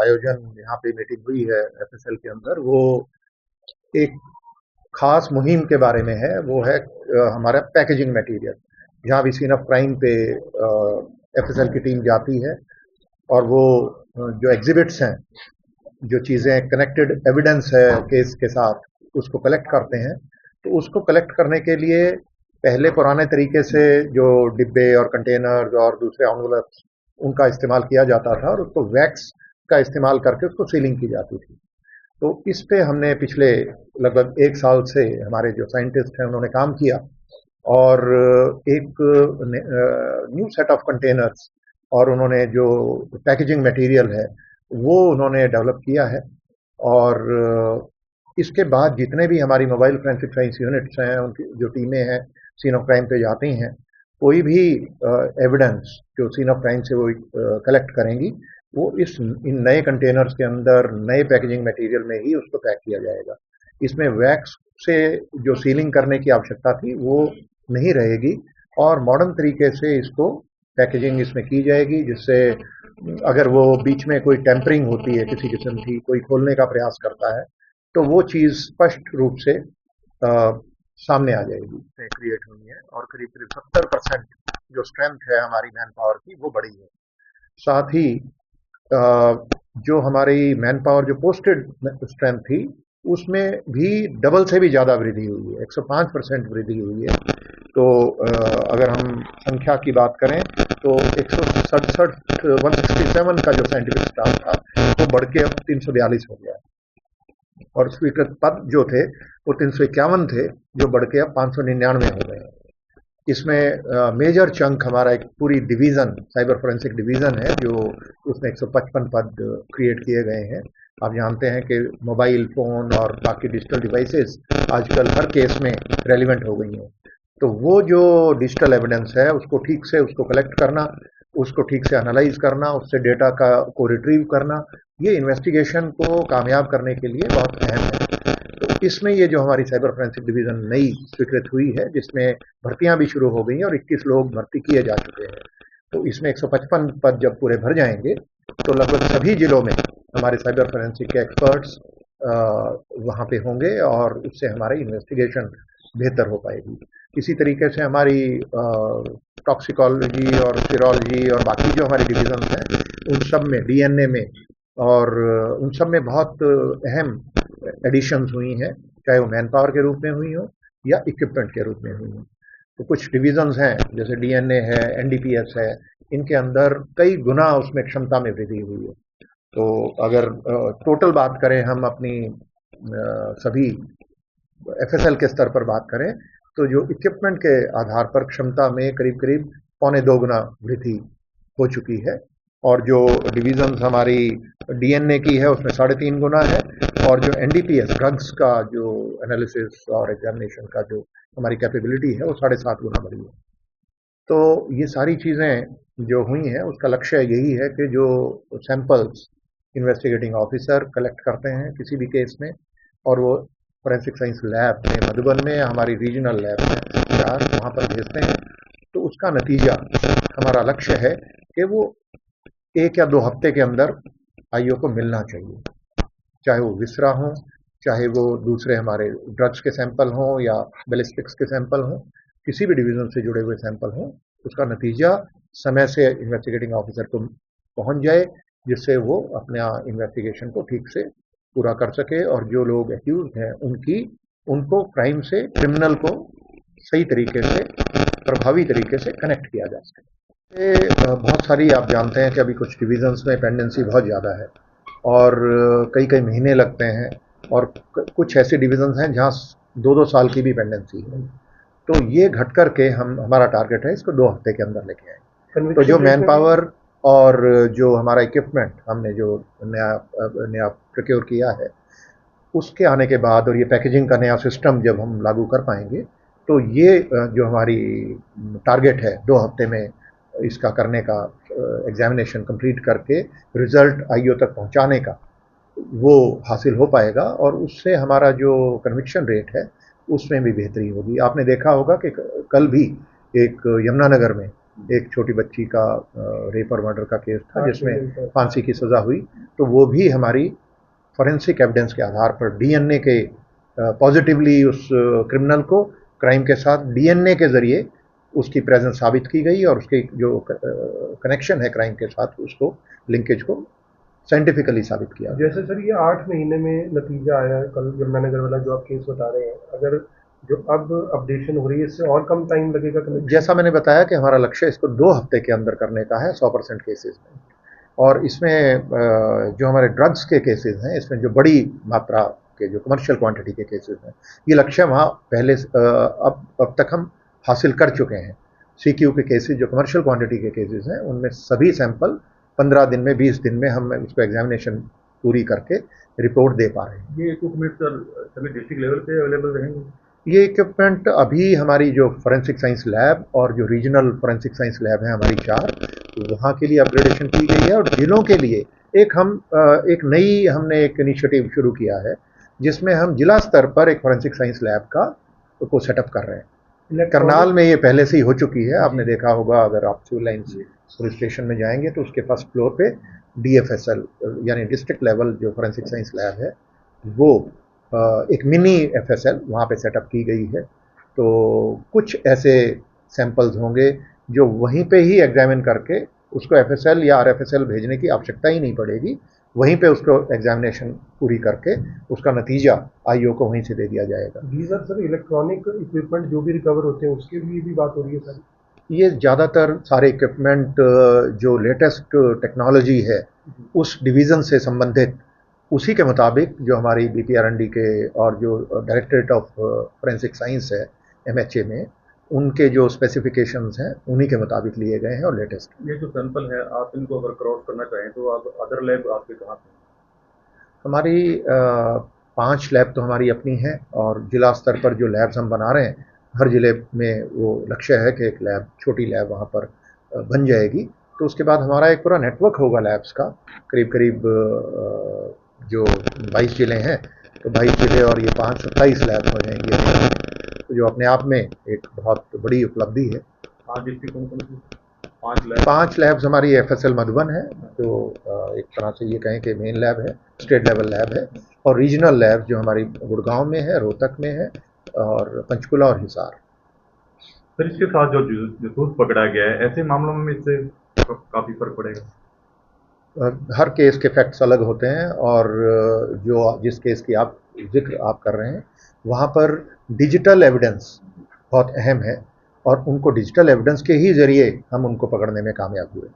आयोजन यहाँ पे मीटिंग हुई है एफएसएल के अंदर, वो एक खास मुहिम के बारे में है। वो है हमारा पैकेजिंग मटेरियल। जहाँ भी सीन ऑफ क्राइम पे एफएसएल की टीम जाती है और वो जो एग्जिबिट्स हैं, जो चीज़ें कनेक्टेड एविडेंस है केस के साथ, उसको कलेक्ट करते हैं। तो उसको कलेक्ट करने के लिए पहले पुराने तरीके से जो डिब्बे और कंटेनर्स और दूसरे एनवलप्स, उनका इस्तेमाल किया जाता था और उसको वैक्स का इस्तेमाल करके उसको सीलिंग की जाती थी। तो इस पे हमने पिछले लगभग 1 साल से हमारे जो साइंटिस्ट हैं उन्होंने काम किया और एक न्यू सेट ऑफ कंटेनर्स और उन्होंने जो पैकेजिंग मटेरियल है वो उन्होंने डेवलप किया है। और इसके बाद जितने भी हमारी मोबाइल फोरेंसिक साइंस यूनिट्स हैं, उनकी जो टीमें हैं सीन ऑफ क्राइम पे जाती हैं, कोई भी एविडेंस जो सीन ऑफ क्राइम से वो कलेक्ट करेंगी, वो इन नए कंटेनर्स के अंदर नए पैकेजिंग मटेरियल में ही उसको पैक किया जाएगा। इसमें वैक्स से जो सीलिंग करने की आवश्यकता थी वो नहीं रहेगी और मॉडर्न तरीके से इसको पैकेजिंग इसमें की जाएगी, जिससे अगर वो बीच में कोई टेम्परिंग होती है किसी किस्म की, कोई खोलने का प्रयास करता है, तो वो चीज़ स्पष्ट रूप से सामने आ जाएगी, क्रिएट हुई है। और करीब करीब 70% जो स्ट्रेंथ है हमारी मैन पावर की वो बढ़ी है। साथ ही जो हमारी मैन पावर जो पोस्टेड स्ट्रेंथ थी उसमें भी डबल से भी ज़्यादा वृद्धि हुई है, 105% वृद्धि हुई है। तो अगर हम संख्या की बात करें तो 167 का जो साइंटिफिक स्टाफ था वो बढ़ के अब 342 हो गया और स्वीकृत पद जो थे वो 351 थे, जो बढ़ के अब 599 हो गए हैं। इसमें मेजर चंक हमारा एक पूरी डिवीज़न, साइबर फोरेंसिक डिवीज़न है, जो उसमें 155 पद क्रिएट किए गए हैं। आप जानते हैं कि मोबाइल फ़ोन और बाकी डिजिटल डिवाइसेस आजकल हर केस में रेलिवेंट हो गई हैं। तो वो जो डिजिटल एविडेंस है उसको ठीक से उसको कलेक्ट करना, उसको ठीक से एनालाइज करना, उससे डेटा को रिट्रीव करना, ये इन्वेस्टिगेशन को कामयाब करने के लिए बहुत अहम है। तो इसमें ये जो हमारी साइबर फोरेंसिक डिवीज़न नई स्वीकृत हुई है, जिसमें भर्तियां भी शुरू हो गई हैं और 21 लोग भर्ती किए जा चुके हैं। तो इसमें 155 पद जब पूरे भर जाएंगे तो लगभग सभी जिलों में हमारे साइबर फोरेंसिक के एक्सपर्ट्स वहाँ पे होंगे और उससे हमारी इन्वेस्टिगेशन बेहतर हो पाएगी। इसी तरीके से हमारी टॉक्सिकोलॉजी और सीरोलॉजी और बाकी जो हमारी डिवीज़न हैं उन सब में, डीएनए में और उन सब में बहुत अहम एडिशंस हुई हैं, चाहे वो मैन पावर के रूप में हुई हो या इक्विपमेंट के रूप में हुई हो। तो कुछ डिवीजन्स हैं जैसे डीएनए है, एनडीपीएस है, इनके अंदर कई गुना उसमें क्षमता में वृद्धि हुई है। तो अगर टोटल बात करें हम अपनी सभी एफएसएल के स्तर पर बात करें तो जो इक्विपमेंट के आधार पर क्षमता में करीब करीब 1.25 गुना वृद्धि हो चुकी है और जो डिवीजन्स हमारी डीएनए की है उसमें 3.5 गुना है और जो एनडीपीएस ड्रग्स का जो एनालिसिस और एग्जामिनेशन का जो हमारी कैपेबिलिटी है वो 7.5 गुना बढ़ी है। तो ये सारी चीज़ें जो हुई हैं उसका लक्ष्य यही है कि जो सैंपल्स इन्वेस्टिगेटिंग ऑफिसर कलेक्ट करते हैं किसी भी केस में और वो फोरेंसिक साइंस लैब में मधुबन में हमारी रीजनल लैब में वहाँ पर भेजते हैं, तो उसका नतीजा हमारा लक्ष्य है कि वो 1 या 2 हफ्ते के अंदर आईओ को मिलना चाहिए, चाहे वो विसरा हो, चाहे वो दूसरे हमारे ड्रग्स के सैंपल हों या बैलिस्टिक्स के सैंपल हों, किसी भी डिवीज़न से जुड़े हुए सैंपल हों, उसका नतीजा समय से इन्वेस्टिगेटिंग ऑफिसर को पहुंच जाए, जिससे वो अपना इन्वेस्टिगेशन को ठीक से पूरा कर सके और जो लोग एक्यूज हैं उनको क्राइम से क्रिमिनल को सही तरीके से, प्रभावी तरीके से कनेक्ट किया जा सके। बहुत सारी आप जानते हैं कि अभी कुछ डिवीजन्स में पेंडेंसी बहुत ज़्यादा है और कई कई महीने लगते हैं और कुछ ऐसे डिवीजन्स हैं जहाँ 2-2 साल की भी पेंडेंसी है। तो ये घट कर के हमारा टारगेट है इसको 2 हफ्ते के अंदर लेके आए। तो जो मैन पावर और जो हमारा इक्विपमेंट हमने जो नया प्रोक्योर किया है उसके आने के बाद और ये पैकेजिंग का नया सिस्टम जब हम लागू कर पाएंगे तो ये जो हमारी टारगेट है 2 हफ्ते में इसका करने का, एग्जामिनेशन कंप्लीट करके रिजल्ट आईओ तक पहुंचाने का, वो हासिल हो पाएगा और उससे हमारा जो कन्विक्शन रेट है उसमें भी बेहतरी होगी। आपने देखा होगा कि कल भी एक यमुनानगर में एक छोटी बच्ची का रेप और मर्डर का केस था जिसमें मिलता है। फांसी की सज़ा हुई, तो वो भी हमारी फॉरेंसिक एविडेंस के आधार पर डीएनए के पॉजिटिवली उस क्रिमिनल को क्राइम के साथ डीएनए के ज़रिए उसकी प्रेजेंस साबित की गई और उसके जो कनेक्शन है क्राइम के साथ उसको लिंकेज को साइंटिफिकली साबित किया। जैसे सर ये 8 महीने में नतीजा आया है, कल यमुनानगर वाला जो आप केस बता रहे हैं, अगर जो अब अपडेशन हो रही है इससे और कम टाइम लगेगा कनेक्शन? जैसा मैंने बताया कि हमारा लक्ष्य इसको 2 हफ्ते के अंदर करने का है 100% केसेस में। और इसमें जो हमारे ड्रग्स के केसेस हैं, इसमें जो बड़ी मात्रा के जो कमर्शियल क्वांटिटी के केसेस हैं, ये लक्ष्य वहाँ पहले अब तक हम हासिल कर चुके हैं। सीक्यू के केसेस जो कमर्शियल क्वांटिटी के केसेस हैं, उनमें सभी सैंपल 15 दिन में 20 दिन में हम उसको एग्जामिनेशन पूरी करके रिपोर्ट दे पा रहे हैं। ये इक्विपमेंट सर सभी डिस्ट्रिक्ट लेवल पे अवेलेबल रहेंगे? ये इक्विपमेंट अभी हमारी जो फोरेंसिक साइंस लैब और जो रीजनल फोरेंसिक साइंस लैब है हमारी 4, वहाँ के लिए अपग्रेडेशन की गई है और जिलों के लिए एक नई हमने एक इनिशिएटिव शुरू किया है जिसमें हम जिला स्तर पर एक फोरेंसिक साइंस लैब को सेटअप कर रहे हैं। करनाल में ये पहले से ही हो चुकी है, आपने देखा होगा अगर आप सिविल लाइन्स पुलिस स्टेशन में जाएंगे तो उसके फर्स्ट फ्लोर पे DFSL यानी डिस्ट्रिक्ट लेवल जो फोरेंसिक साइंस लैब है वो एक मिनी FSL वहाँ पे सेटअप की गई है। तो कुछ ऐसे सैंपल्स होंगे जो वहीं पे ही एग्जामिन करके उसको FSL या RFSL भेजने की आवश्यकता ही नहीं पड़ेगी, वहीं पे उसको एग्जामिनेशन पूरी करके उसका नतीजा IO को वहीं से दे दिया जाएगा। गीजर सर इलेक्ट्रॉनिक इक्विपमेंट जो भी रिकवर होते हैं उसके लिए भी बात हो रही है सर? ये ज़्यादातर सारे इक्विपमेंट जो लेटेस्ट टेक्नोलॉजी है उस डिवीज़न से संबंधित उसी के मुताबिक जो हमारी BPRND के और जो डायरेक्टरेट ऑफ फोरेंसिक साइंस है MHA में उनके जो स्पेसिफिकेशंस हैं उन्हीं के मुताबिक लिए गए हैं और लेटेस्ट। ये जो सैंपल है आप इनको अगर क्रॉस करना चाहें तो आप अदर लैब आपके कहाँ पे? हमारी 5 लैब तो हमारी अपनी हैं और जिला स्तर पर जो लैब्स हम बना रहे हैं हर ज़िले में वो लक्ष्य है कि एक लैब छोटी लैब वहाँ पर बन जाएगी। तो उसके बाद हमारा एक पूरा नेटवर्क होगा लैब्स का, करीब जो 22 ज़िले हैं तो 22 ज़िले और ये 5 27 लैब हो जाएंगी, तो जो अपने आप में एक बहुत बड़ी उपलब्धि है। 5 डिस्ट्रिक्ट कौन कौन सी? 5 लैब? 5 लैब्स हमारी FSL मधुबन है जो एक तरह से ये कहें कि मेन लैब है, स्टेट लेवल लैब है, और रीजनल लैब जो हमारी गुड़गांव में है, रोहतक में है और पंचकुला और हिसार। सर इसके साथ जो जासूस पकड़ा गया है ऐसे मामलों में इससे काफ़ी फर्क पड़ेगा? हर केस के फैक्ट्स अलग होते हैं और जो जिस केस की आप जिक्र आप कर रहे हैं वहाँ पर डिजिटल एविडेंस बहुत अहम है और उनको डिजिटल एविडेंस के ही ज़रिए हम उनको पकड़ने में कामयाब हुए।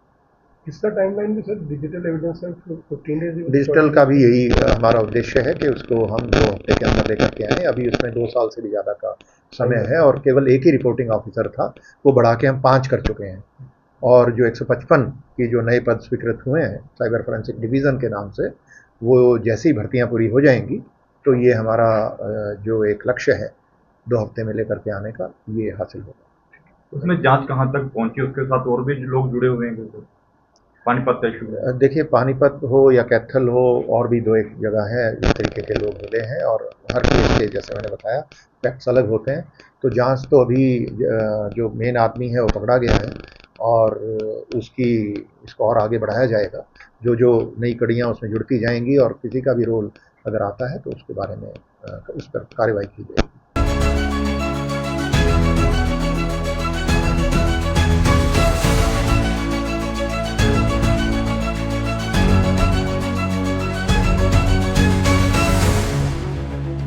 इसका टाइमलाइन भी सर डिजिटल एविडेंस है 15 डेज? डिजिटल का भी यही हमारा उद्देश्य है कि उसको हम 2 हफ्ते के अंदर लेकर के आएँ। अभी उसमें 2 साल से भी ज़्यादा का समय है और केवल एक ही रिपोर्टिंग ऑफिसर था, वो बढ़ा के हम 5 कर चुके हैं और जो 155 की जो नए पद स्वीकृत हुए हैं साइबर फोरेंसिक डिवीज़न के नाम से, वो जैसी भर्तियां पूरी हो जाएंगी तो ये हमारा जो एक लक्ष्य है 2 हफ्ते में लेकर के आने का, ये हासिल होगा। उसमें जांच कहाँ तक पहुंची, उसके साथ और भी लोग जुड़े हुए हैं? पानीपत का इशू देखिए पानीपत हो या कैथल हो और भी 2 एक जगह है इस तरीके के लोग मिले हैं और हर केस के जैसे मैंने बताया फैक्ट्स अलग होते हैं। तो जांच तो अभी जो मेन आदमी है वो पकड़ा गया है और इसको और आगे बढ़ाया जाएगा। जो नई कड़ियाँ उसमें जुड़ती जाएंगी और किसी का भी रोल अगर आता है तो उसके बारे में उस पर कार्रवाई की जाएगी।